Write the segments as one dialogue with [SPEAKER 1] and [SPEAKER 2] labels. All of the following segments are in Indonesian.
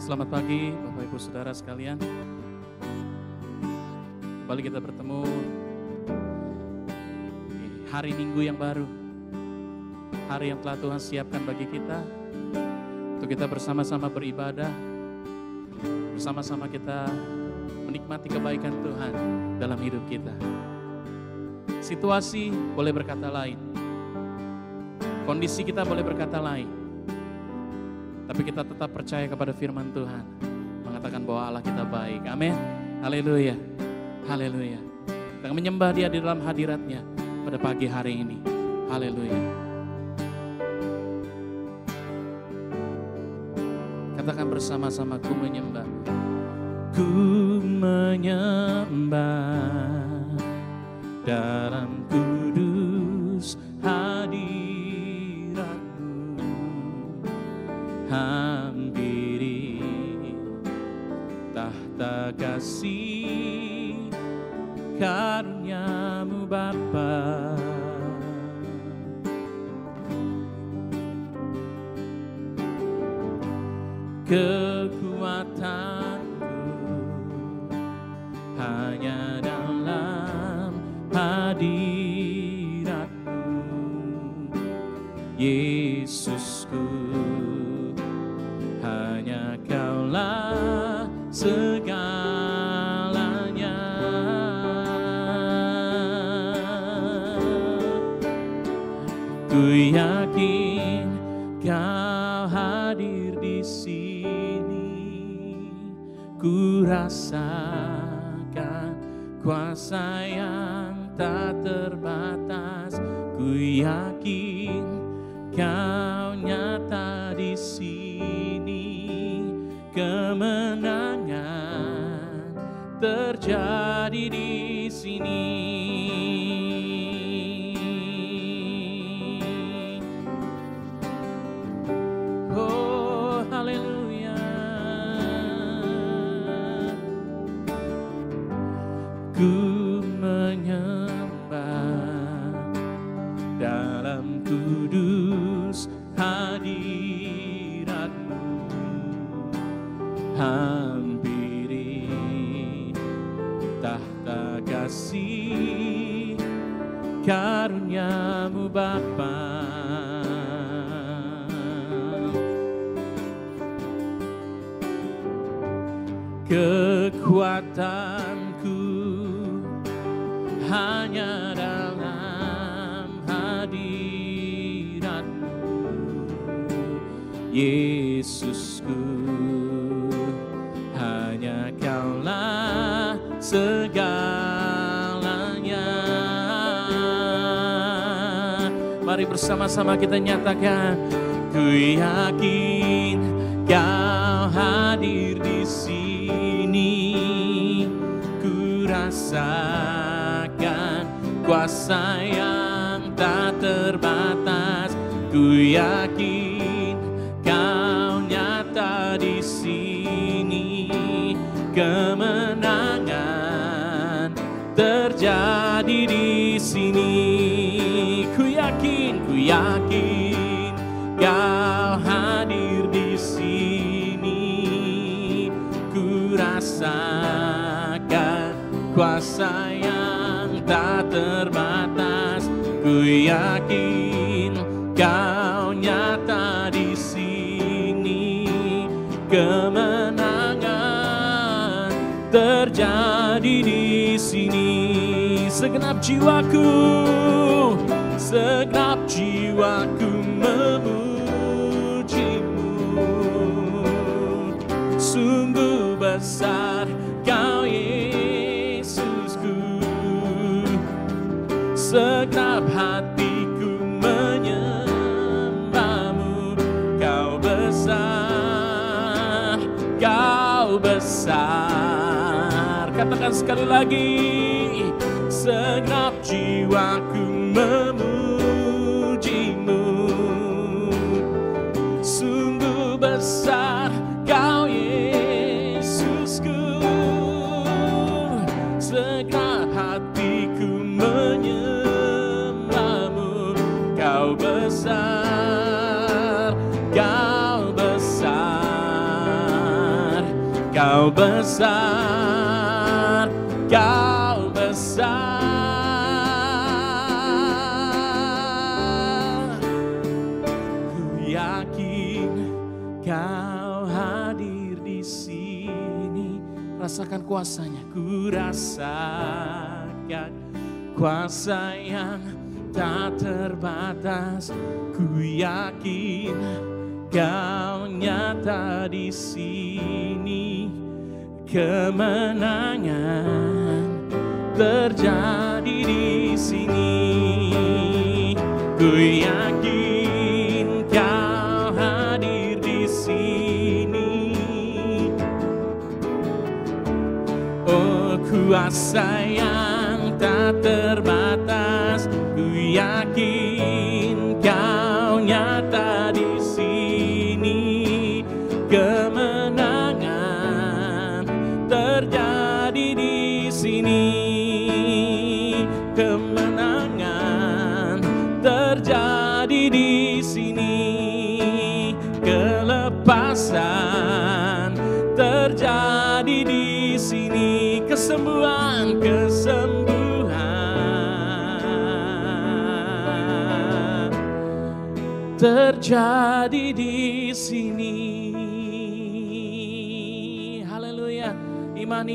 [SPEAKER 1] Selamat pagi Bapak Ibu Saudara sekalian. Kembali kita bertemu di hari Minggu yang baru. Hari yang telah Tuhan siapkan bagi kita untuk kita bersama-sama beribadah. Bersama-sama kita menikmati kebaikan Tuhan dalam hidup kita. Situasi boleh berkata lain. Kondisi kita boleh berkata lain. Tapi kita tetap percaya kepada firman Tuhan. Mengatakan bahwa Allah kita baik. Amin. Haleluya. Haleluya. Kita menyembah Dia di dalam hadirat-Nya pada pagi hari ini. Haleluya. Katakan bersama-sama, ku menyembah. Ku menyembah dalam kudus hadirat. Hampiri tahta kasih karunia-Mu Bapa. Kekuatanku hanya dalam hadirat-Mu, Yesusku. Hanya Kaulah segalanya. Ku yakin Kau hadir di sini. Ku rasakan kuasa yang tak terbatas. Ku yakin Kau nyata di sini. Kemenangan terjadi di sini. Oh, haleluya. Ku menyembah dalam kudus hadirat-Mu. Hampiri tahta kasih karunia-Mu Bapa. Kekuatanku hanya dalam hadirat-Mu, Yesusku. Hanya Kaulah segalanya. Mari bersama-sama kita nyatakan, ku yakin Kau hadir di sini. Ku rasakan kuasa yang tak terbatas. Ku yakin Kau nyata di sini. Kemenangan terjadi di sini. Ku yakin Kau hadir di sini. Ku rasakan kuasa yang tak terbatas. Ku yakin Kau nyata di sini. Kemenangan terjadi di sini. Segenap jiwaku memuji-Mu. Sungguh besar Kau, Yesusku. Segenap hatiku menyembah-Mu. Kau besar, Kau besar. Katakan sekali lagi, segenap jiwaku memuji-Mu. Sungguh besar Kau, Yesusku. Segenap hatiku menyembah-Mu. Kau besar, Kau besar. Kau besar, Kau besar. Ku yakin Kau hadir di sini. Rasakan kuasanya. Ku rasakan kuasa yang tak terbatas. Ku yakin Kau nyata di sini. Kemenangan terjadi di sini. Ku yakin Kau hadir di sini. Oh, kuasa yang tak terbatas. Ku yakin Kau nyata di sini. Kemenangan terjadi di sini. Kemenangan terjadi di sini. Kelepasan terjadi di sini. Kesembuhan, kesembuhan terjadi di sini. Haleluya. Iman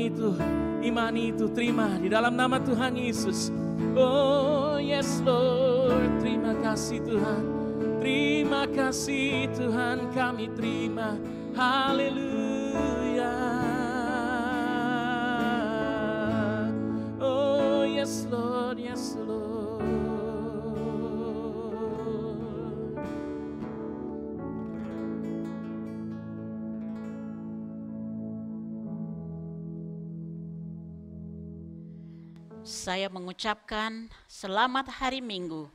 [SPEAKER 1] itu terima di dalam nama Tuhan Yesus. Oh yes Lord, terima kasih Tuhan. Terima kasih Tuhan, kami terima. Haleluya. Oh yes Lord, yes Lord.
[SPEAKER 2] Saya mengucapkan selamat hari Minggu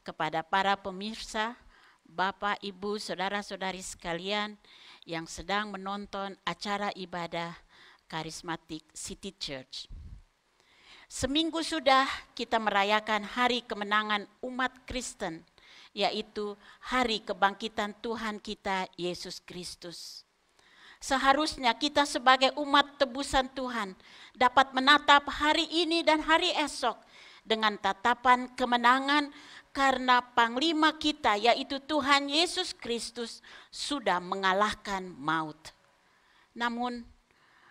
[SPEAKER 2] kepada para pemirsa, Bapak, Ibu, Saudara-saudari sekalian yang sedang menonton acara ibadah Karismatik City Church. Seminggu sudah kita merayakan hari kemenangan umat Kristen, yaitu hari kebangkitan Tuhan kita Yesus Kristus. Seharusnya kita sebagai umat tebusan Tuhan dapat menatap hari ini dan hari esok dengan tatapan kemenangan karena panglima kita yaitu Tuhan Yesus Kristus sudah mengalahkan maut. Namun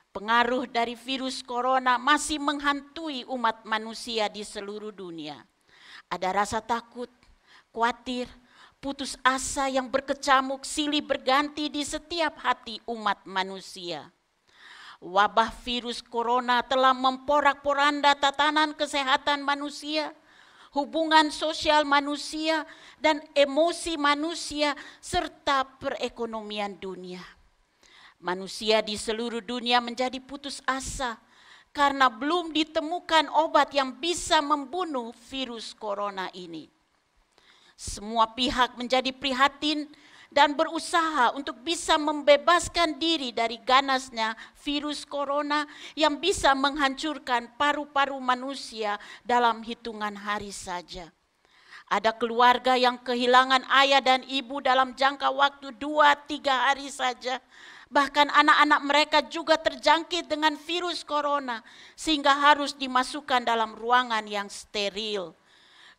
[SPEAKER 2] pengaruh dari virus corona masih menghantui umat manusia di seluruh dunia. Ada rasa takut, khawatir, putus asa yang berkecamuk silih berganti di setiap hati umat manusia. Wabah virus corona telah memporak-poranda tatanan kesehatan manusia, hubungan sosial manusia, dan emosi manusia, serta perekonomian dunia. Manusia di seluruh dunia menjadi putus asa karena belum ditemukan obat yang bisa membunuh virus corona ini. Semua pihak menjadi prihatin dan berusaha untuk bisa membebaskan diri dari ganasnya virus corona yang bisa menghancurkan paru-paru manusia dalam hitungan hari saja. Ada keluarga yang kehilangan ayah dan ibu dalam jangka waktu 2-3 hari saja. Bahkan anak-anak mereka juga terjangkit dengan virus corona sehingga harus dimasukkan dalam ruangan yang steril.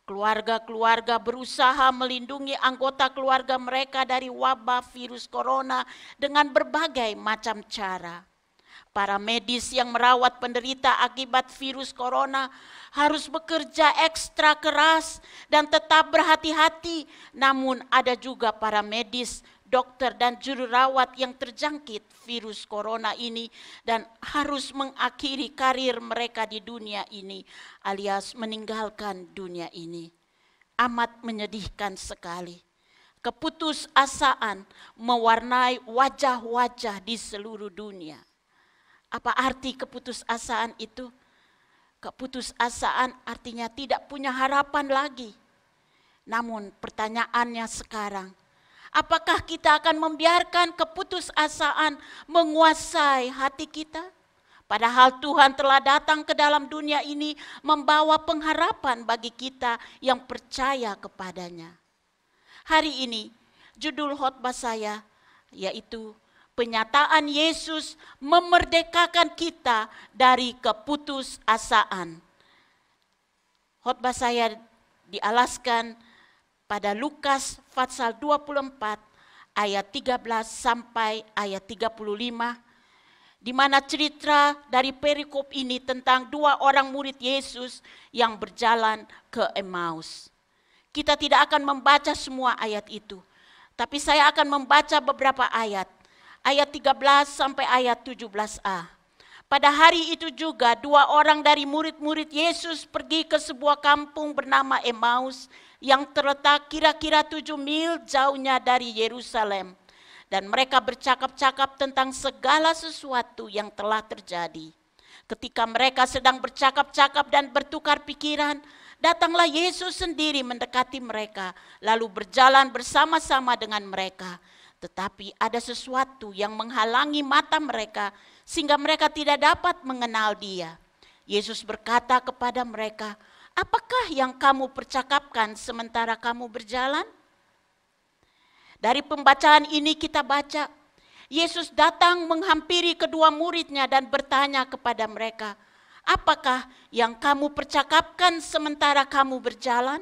[SPEAKER 2] Keluarga-keluarga berusaha melindungi anggota keluarga mereka dari wabah virus corona dengan berbagai macam cara. Para medis yang merawat penderita akibat virus corona harus bekerja ekstra keras dan tetap berhati-hati. Namun ada juga para medis, dokter dan juru rawat yang terjangkit virus corona ini dan harus mengakhiri karir mereka di dunia ini alias meninggalkan dunia ini. Amat menyedihkan sekali. Keputusasaan mewarnai wajah-wajah di seluruh dunia. Apa arti keputusasaan itu? Keputusasaan artinya tidak punya harapan lagi. Namun pertanyaannya sekarang, apakah kita akan membiarkan keputusasaan menguasai hati kita? Padahal Tuhan telah datang ke dalam dunia ini membawa pengharapan bagi kita yang percaya kepadanya. Hari ini judul khotbah saya yaitu Penyataan Yesus memerdekakan kita dari keputusasaan. Khotbah saya dialaskan pada Lukas pasal 24 ayat 13 sampai ayat 35, di mana cerita dari perikop ini tentang 2 orang murid Yesus yang berjalan ke Emmaus. Kita tidak akan membaca semua ayat itu, tapi saya akan membaca beberapa ayat 13 sampai ayat 17a. Pada hari itu juga 2 orang dari murid-murid Yesus pergi ke sebuah kampung bernama Emmaus yang terletak kira-kira 7 mil jauhnya dari Yerusalem. Dan mereka bercakap-cakap tentang segala sesuatu yang telah terjadi. Ketika mereka sedang bercakap-cakap dan bertukar pikiran, datanglah Yesus sendiri mendekati mereka, lalu berjalan bersama-sama dengan mereka. Tetapi ada sesuatu yang menghalangi mata mereka, sehingga mereka tidak dapat mengenal Dia. Yesus berkata kepada mereka, "Apakah yang kamu percakapkan sementara kamu berjalan?" Dari pembacaan ini kita baca, Yesus datang menghampiri kedua muridnya dan bertanya kepada mereka, "Apakah yang kamu percakapkan sementara kamu berjalan?"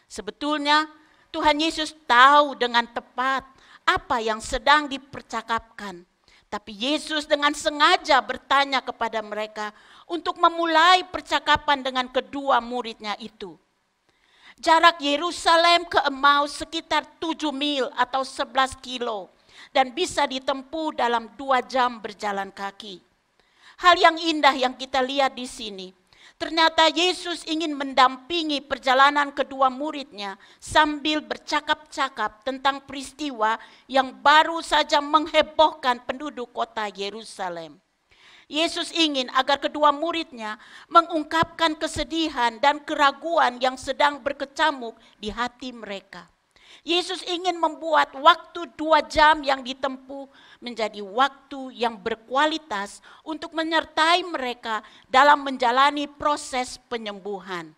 [SPEAKER 2] Sebetulnya Tuhan Yesus tahu dengan tepat apa yang sedang dipercakapkan. Tapi Yesus dengan sengaja bertanya kepada mereka untuk memulai percakapan dengan kedua muridnya itu. Jarak Yerusalem ke Emmaus sekitar 7 mil atau 11 kilo dan bisa ditempuh dalam 2 jam berjalan kaki. Hal yang indah yang kita lihat di sini, ternyata Yesus ingin mendampingi perjalanan kedua muridnya sambil bercakap-cakap tentang peristiwa yang baru saja menghebohkan penduduk kota Yerusalem. Yesus ingin agar kedua muridnya mengungkapkan kesedihan dan keraguan yang sedang berkecamuk di hati mereka. Yesus ingin membuat waktu 2 jam yang ditempuh menjadi waktu yang berkualitas untuk menyertai mereka dalam menjalani proses penyembuhan.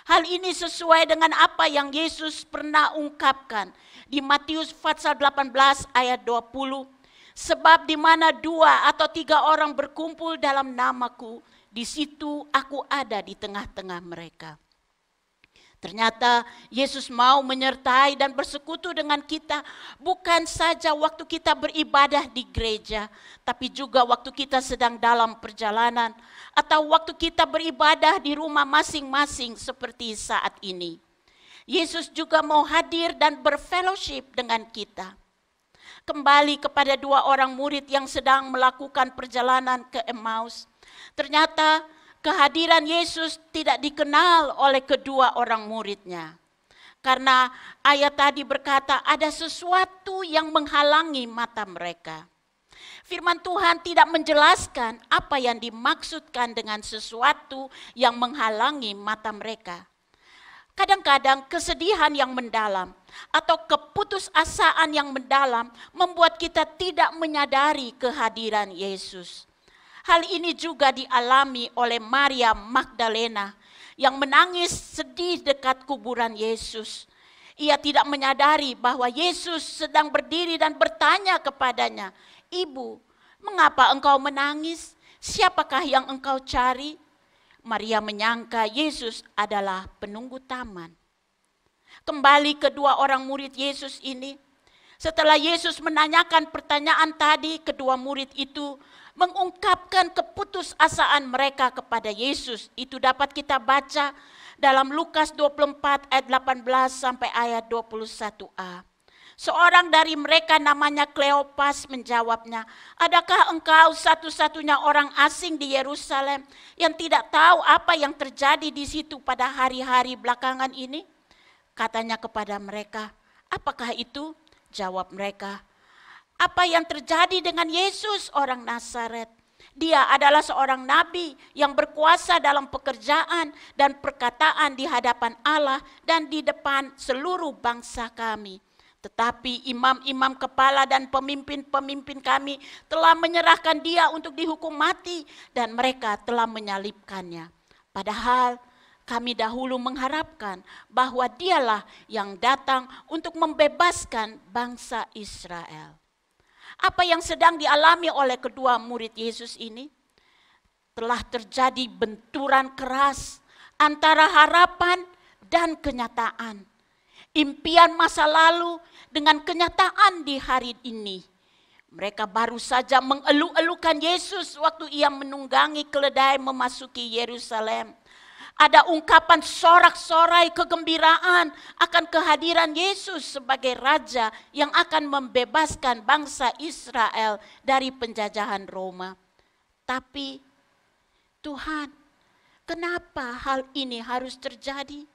[SPEAKER 2] Hal ini sesuai dengan apa yang Yesus pernah ungkapkan di Matius pasal 18 ayat 20. Sebab di mana 2 atau 3 orang berkumpul dalam namaku, di situ aku ada di tengah-tengah mereka. Ternyata Yesus mau menyertai dan bersekutu dengan kita bukan saja waktu kita beribadah di gereja, tapi juga waktu kita sedang dalam perjalanan atau waktu kita beribadah di rumah masing-masing seperti saat ini. Yesus juga mau hadir dan berfellowship dengan kita. Kembali kepada 2 orang murid yang sedang melakukan perjalanan ke Emmaus. Ternyata kehadiran Yesus tidak dikenal oleh kedua orang muridnya. Karena ayat tadi berkata ada sesuatu yang menghalangi mata mereka. Firman Tuhan tidak menjelaskan apa yang dimaksudkan dengan sesuatu yang menghalangi mata mereka. Kadang-kadang kesedihan yang mendalam atau keputusasaan yang mendalam membuat kita tidak menyadari kehadiran Yesus. Hal ini juga dialami oleh Maria Magdalena yang menangis sedih dekat kuburan Yesus. Ia tidak menyadari bahwa Yesus sedang berdiri dan bertanya kepadanya, "Ibu, mengapa engkau menangis? Siapakah yang engkau cari?" Maria menyangka Yesus adalah penunggu taman. Kembali kedua orang murid Yesus ini, setelah Yesus menanyakan pertanyaan tadi, kedua murid itu mengungkapkan keputusasaan mereka kepada Yesus. Itu dapat kita baca dalam Lukas 24 ayat 18 sampai ayat 21a. Seorang dari mereka namanya Kleopas menjawabnya, "Adakah engkau satu-satunya orang asing di Yerusalem yang tidak tahu apa yang terjadi di situ pada hari-hari belakangan ini?" Katanya kepada mereka, "Apakah itu?" Jawab mereka, "Apa yang terjadi dengan Yesus orang Nazaret? Dia adalah seorang nabi yang berkuasa dalam pekerjaan dan perkataan di hadapan Allah dan di depan seluruh bangsa kami. Tetapi imam-imam kepala dan pemimpin-pemimpin kami telah menyerahkan dia untuk dihukum mati dan mereka telah menyalibkannya. Padahal kami dahulu mengharapkan bahwa dialah yang datang untuk membebaskan bangsa Israel." Apa yang sedang dialami oleh kedua murid Yesus ini? Telah terjadi benturan keras antara harapan dan kenyataan. Impian masa lalu dengan kenyataan di hari ini. Mereka baru saja mengeluh-elukan Yesus waktu ia menunggangi keledai memasuki Yerusalem. Ada ungkapan sorak-sorai kegembiraan akan kehadiran Yesus sebagai Raja yang akan membebaskan bangsa Israel dari penjajahan Roma. Tapi Tuhan, kenapa hal ini harus terjadi?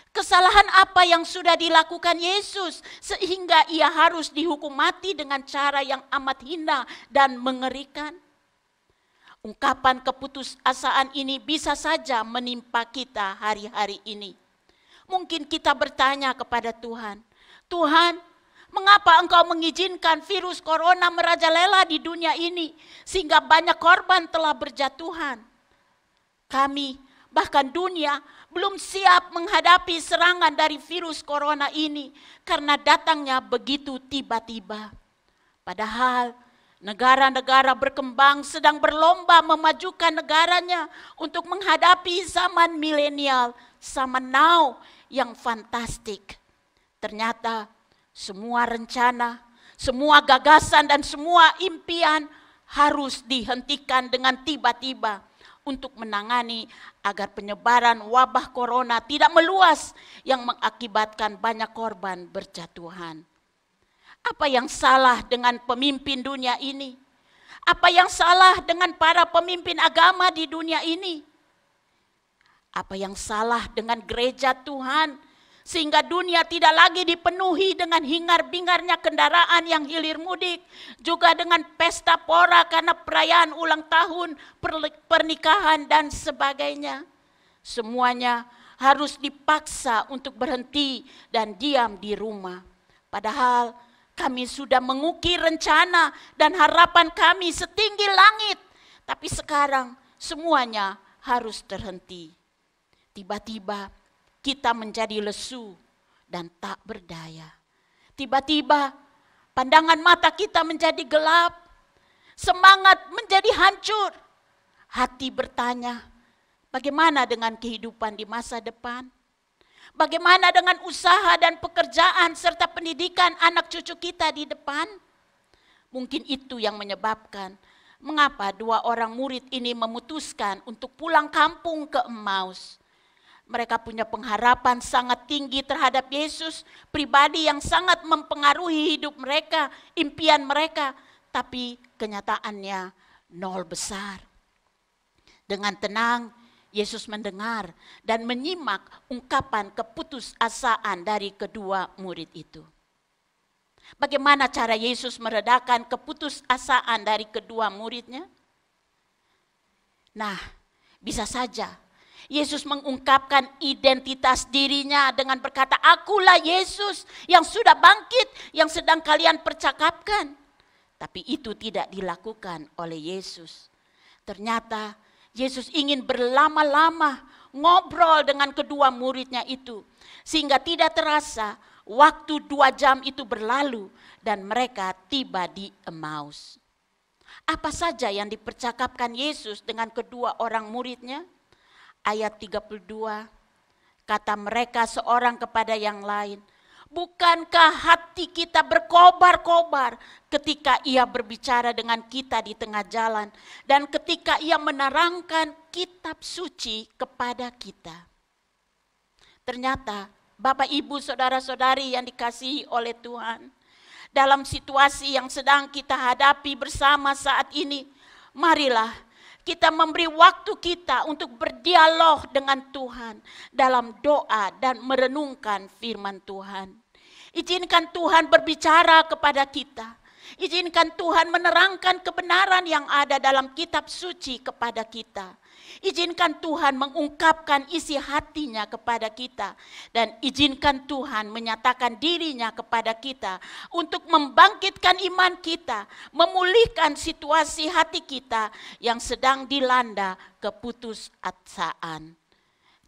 [SPEAKER 2] Kesalahan apa yang sudah dilakukan Yesus sehingga ia harus dihukum mati dengan cara yang amat hina dan mengerikan? Ungkapan keputusasaan ini bisa saja menimpa kita hari-hari ini. Mungkin kita bertanya kepada Tuhan, Tuhan, mengapa Engkau mengizinkan virus corona merajalela di dunia ini sehingga banyak korban telah berjatuhan? Kami, bahkan dunia, belum siap menghadapi serangan dari virus corona ini karena datangnya begitu tiba-tiba. Padahal negara-negara berkembang sedang berlomba memajukan negaranya untuk menghadapi zaman milenial, zaman now yang fantastik. Ternyata semua rencana, semua gagasan dan semua impian harus dihentikan dengan tiba-tiba untuk menangani agar penyebaran wabah corona tidak meluas yang mengakibatkan banyak korban berjatuhan. Apa yang salah dengan pemimpin dunia ini? Apa yang salah dengan para pemimpin agama di dunia ini? Apa yang salah dengan gereja Tuhan sehingga dunia tidak lagi dipenuhi dengan hingar-bingarnya kendaraan yang hilir mudik, juga dengan pesta pora karena perayaan ulang tahun, pernikahan dan sebagainya. Semuanya harus dipaksa untuk berhenti dan diam di rumah. Padahal kami sudah mengukir rencana dan harapan kami setinggi langit. Tapi sekarang semuanya harus terhenti. Tiba-tiba kita menjadi lesu dan tak berdaya. Tiba-tiba pandangan mata kita menjadi gelap. Semangat menjadi hancur. Hati bertanya, bagaimana dengan kehidupan di masa depan? Bagaimana dengan usaha dan pekerjaan serta pendidikan anak cucu kita di depan? Mungkin itu yang menyebabkan mengapa dua orang murid ini memutuskan untuk pulang kampung ke Emmaus. Mereka punya pengharapan sangat tinggi terhadap Yesus, pribadi yang sangat mempengaruhi hidup mereka, impian mereka, tapi kenyataannya nol besar. Dengan tenang, Yesus mendengar dan menyimak ungkapan keputusasaan dari kedua murid itu. Bagaimana cara Yesus meredakan keputusasaan dari kedua muridnya? Nah, bisa saja Yesus mengungkapkan identitas dirinya dengan berkata, "Akulah Yesus yang sudah bangkit, yang sedang kalian percakapkan." Tapi itu tidak dilakukan oleh Yesus. Ternyata Yesus ingin berlama-lama ngobrol dengan kedua muridnya itu. Sehingga tidak terasa waktu 2 jam itu berlalu dan mereka tiba di Emmaus. Apa saja yang dipercakapkan Yesus dengan kedua orang muridnya? Ayat 32, kata mereka seorang kepada yang lain, "Bukankah hati kita berkobar-kobar ketika ia berbicara dengan kita di tengah jalan dan ketika ia menerangkan kitab suci kepada kita?" Ternyata Bapak, Ibu, Saudara-saudari yang dikasihi oleh Tuhan, dalam situasi yang sedang kita hadapi bersama saat ini, marilah kita memberi waktu kita untuk berdialog dengan Tuhan dalam doa dan merenungkan firman Tuhan. Izinkan Tuhan berbicara kepada kita. Izinkan Tuhan menerangkan kebenaran yang ada dalam kitab suci kepada kita. Izinkan Tuhan mengungkapkan isi hatinya kepada kita. Dan izinkan Tuhan menyatakan dirinya kepada kita untuk membangkitkan iman kita, memulihkan situasi hati kita yang sedang dilanda keputusasaan.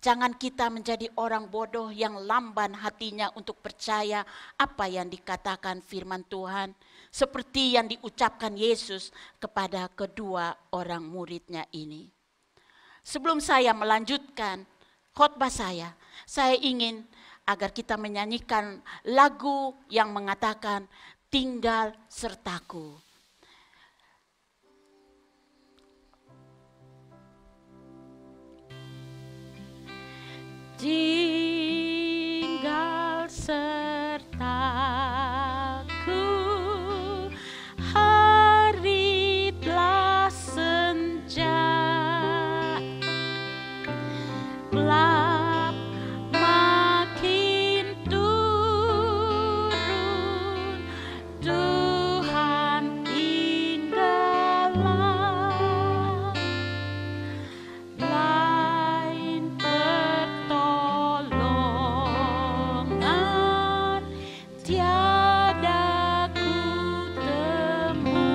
[SPEAKER 2] Jangan kita menjadi orang bodoh yang lamban hatinya untuk percaya apa yang dikatakan firman Tuhan. Seperti yang diucapkan Yesus kepada kedua orang muridnya ini. Sebelum saya melanjutkan khotbah saya ingin agar kita menyanyikan lagu yang mengatakan tinggal sertaku. Tinggal sertaku, hari telah senja, gelap makin turun, Tuhan tinggallah, lain pertolongan tiada ku temui.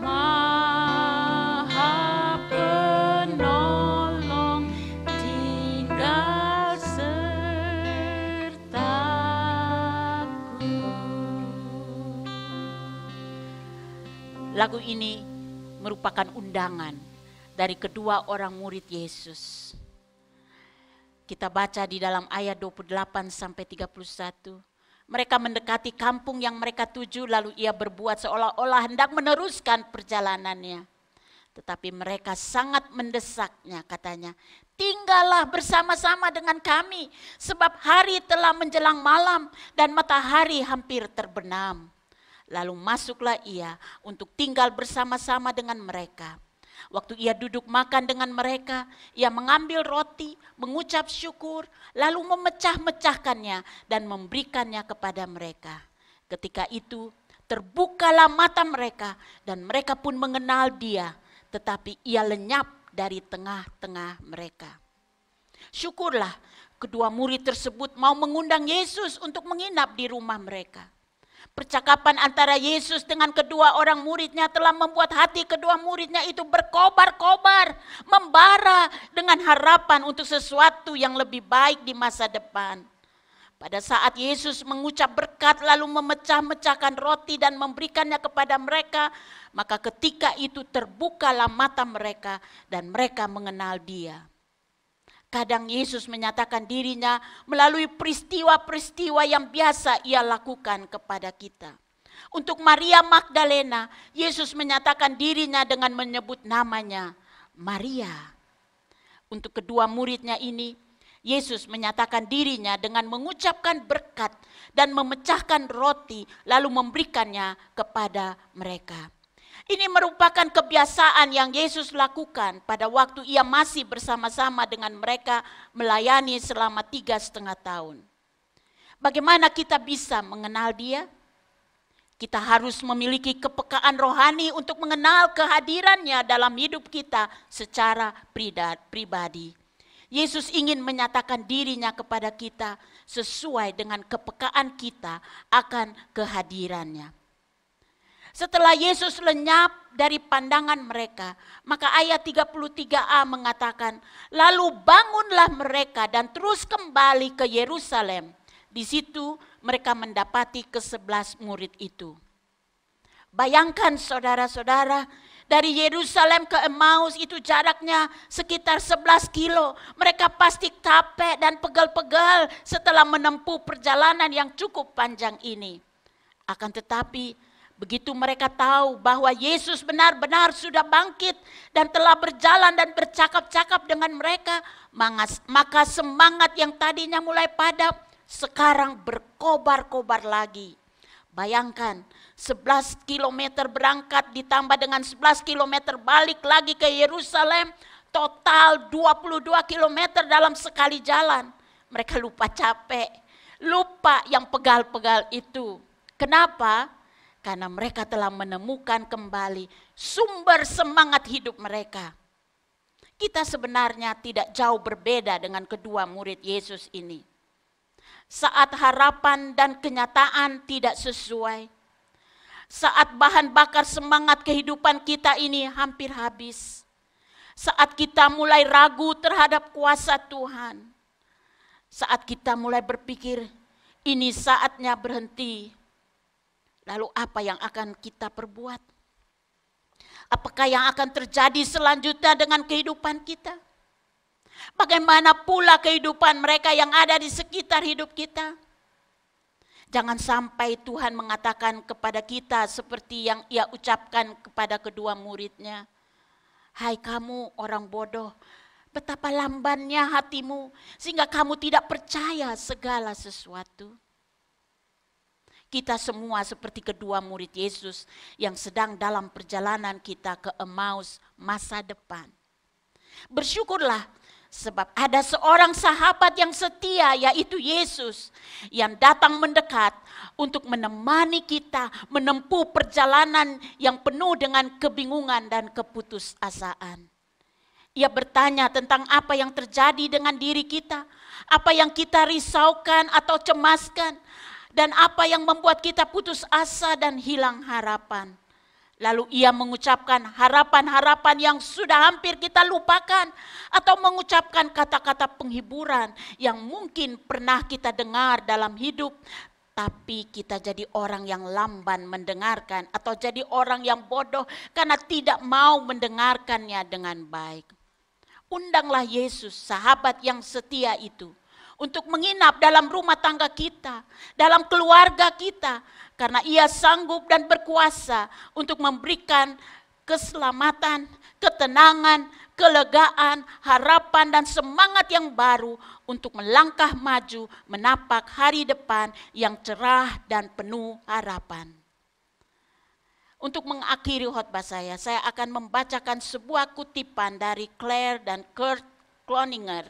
[SPEAKER 2] Maha penolong tinggal sertaku. Lagu ini merupakan undangan dari kedua orang murid Yesus. Kita baca di dalam ayat 28 sampai 31. Mereka mendekati kampung yang mereka tuju, lalu ia berbuat seolah-olah hendak meneruskan perjalanannya. Tetapi mereka sangat mendesaknya, katanya, tinggallah bersama-sama dengan kami, sebab hari telah menjelang malam dan matahari hampir terbenam. Lalu masuklah ia untuk tinggal bersama-sama dengan mereka. Waktu ia duduk makan dengan mereka, ia mengambil roti, mengucap syukur, lalu memecah-mecahkannya dan memberikannya kepada mereka. Ketika itu terbukalah mata mereka dan mereka pun mengenal dia, tetapi ia lenyap dari tengah-tengah mereka. Syukurlah kedua murid tersebut mau mengundang Yesus untuk menginap di rumah mereka. Percakapan antara Yesus dengan kedua orang muridnya telah membuat hati kedua muridnya itu berkobar-kobar, membara dengan harapan untuk sesuatu yang lebih baik di masa depan. Pada saat Yesus mengucap berkat lalu memecah-mecahkan roti dan memberikannya kepada mereka, maka ketika itu terbukalah mata mereka dan mereka mengenal dia. Kadang Yesus menyatakan dirinya melalui peristiwa-peristiwa yang biasa ia lakukan kepada kita. Untuk Maria Magdalena, Yesus menyatakan dirinya dengan menyebut namanya Maria. Untuk kedua muridnya ini, Yesus menyatakan dirinya dengan mengucapkan berkat dan memecahkan roti lalu memberikannya kepada mereka. Ini merupakan kebiasaan yang Yesus lakukan pada waktu ia masih bersama-sama dengan mereka melayani selama 3,5 tahun. Bagaimana kita bisa mengenal dia? Kita harus memiliki kepekaan rohani untuk mengenal kehadirannya dalam hidup kita secara pribadi. Yesus ingin menyatakan dirinya kepada kita sesuai dengan kepekaan kita akan kehadirannya. Setelah Yesus lenyap dari pandangan mereka, maka ayat 33a mengatakan, lalu bangunlah mereka dan terus kembali ke Yerusalem. Di situ mereka mendapati ke-11 murid itu. Bayangkan saudara-saudara, dari Yerusalem ke Emmaus itu jaraknya sekitar 11 kilo. Mereka pasti capek dan pegal-pegal setelah menempuh perjalanan yang cukup panjang ini. Akan tetapi, begitu mereka tahu bahwa Yesus benar-benar sudah bangkit dan telah berjalan dan bercakap-cakap dengan mereka, maka semangat yang tadinya mulai padam sekarang berkobar-kobar lagi. Bayangkan 11 kilometer berangkat ditambah dengan 11 kilometer balik lagi ke Yerusalem, total 22 kilometer dalam sekali jalan. Mereka lupa capek, lupa yang pegal-pegal itu. Kenapa? Karena mereka telah menemukan kembali sumber semangat hidup mereka. Kita sebenarnya tidak jauh berbeda dengan kedua murid Yesus ini. Saat harapan dan kenyataan tidak sesuai, saat bahan bakar semangat kehidupan kita ini hampir habis, Saat kita mulai ragu terhadap kuasa Tuhan. Saat kita mulai berpikir, ini saatnya berhenti. Lalu apa yang akan kita perbuat? Apakah yang akan terjadi selanjutnya dengan kehidupan kita? Bagaimana pula kehidupan mereka yang ada di sekitar hidup kita? Jangan sampai Tuhan mengatakan kepada kita seperti yang Ia ucapkan kepada kedua muridnya. Hai kamu orang bodoh, betapa lambannya hatimu sehingga kamu tidak percaya segala sesuatu. Kita semua seperti kedua murid Yesus yang sedang dalam perjalanan kita ke Emmaus masa depan. Bersyukurlah sebab ada seorang sahabat yang setia, yaitu Yesus, yang datang mendekat untuk menemani kita menempuh perjalanan yang penuh dengan kebingungan dan keputusasaan. Ia bertanya tentang apa yang terjadi dengan diri kita, apa yang kita risaukan atau cemaskan, dan apa yang membuat kita putus asa dan hilang harapan. Lalu ia mengucapkan harapan-harapan yang sudah hampir kita lupakan, atau mengucapkan kata-kata penghiburan yang mungkin pernah kita dengar dalam hidup, tapi kita jadi orang yang lamban mendengarkan, atau jadi orang yang bodoh karena tidak mau mendengarkannya dengan baik. Undanglah Yesus, sahabat yang setia itu, untuk menginap dalam rumah tangga kita, dalam keluarga kita, karena Ia sanggup dan berkuasa untuk memberikan keselamatan, ketenangan, kelegaan, harapan dan semangat yang baru untuk melangkah maju menapak hari depan yang cerah dan penuh harapan. Untuk mengakhiri khotbah saya akan membacakan sebuah kutipan dari Claire dan Kurt Cloninger.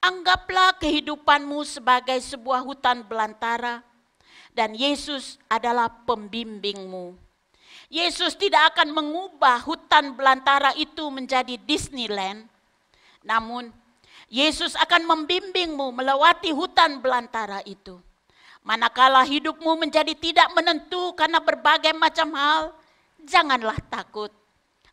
[SPEAKER 2] Anggaplah kehidupanmu sebagai sebuah hutan belantara dan Yesus adalah pembimbingmu. Yesus tidak akan mengubah hutan belantara itu menjadi Disneyland. Namun Yesus akan membimbingmu melewati hutan belantara itu. Manakala hidupmu menjadi tidak menentu karena berbagai macam hal, janganlah takut.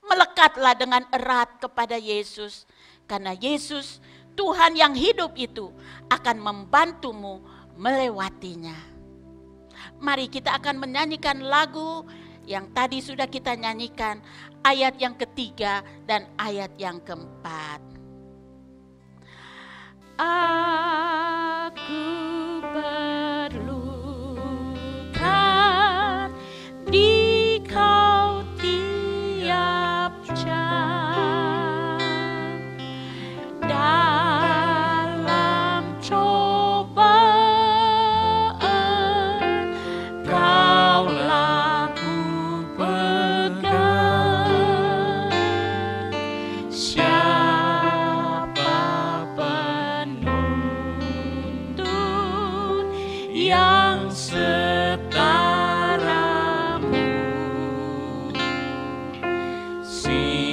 [SPEAKER 2] Melekatlah dengan erat kepada Yesus, karena Yesus Tuhan yang hidup itu akan membantumu melewatinya. Mari kita akan menyanyikan lagu yang tadi sudah kita nyanyikan, ayat yang ketiga dan ayat yang keempat. Aku perlukan Dikau tiap jam dalam cobaan, Kaulah ku pegang. Siapa penuntun yang setaramu, siang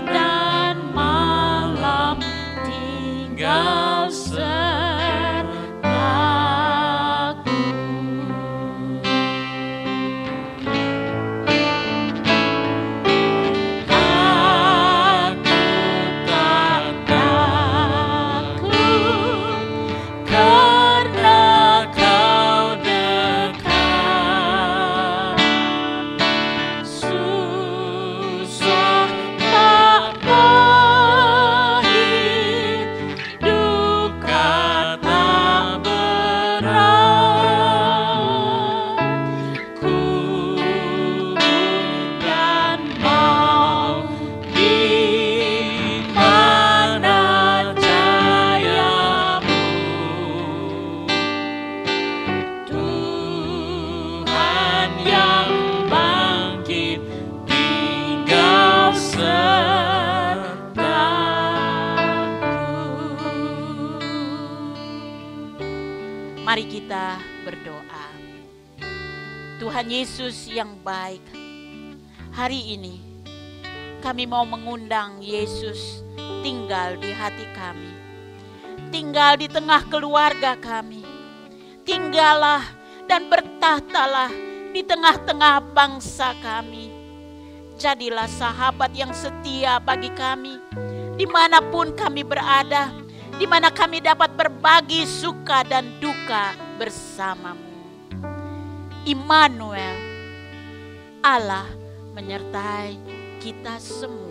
[SPEAKER 2] dan malam tinggal sertaku. Aku tak takut karena Kau dekat. Susah tak pahit, duka tak berat. Ku dan mau di mana jayamu, Tuhan yang bangkit tinggal sertaku. Mari kita berdoa. Tuhan Yesus yang baik, hari ini kami mau mengundang Yesus tinggal di hati kami, tinggal di tengah keluarga kami. Tinggallah dan bertahtalah di tengah-tengah bangsa kami. Jadilah sahabat yang setia bagi kami, dimanapun kami berada, di mana kami dapat berbagi suka dan duka bersamamu. Immanuel, Allah menyertai kita semua.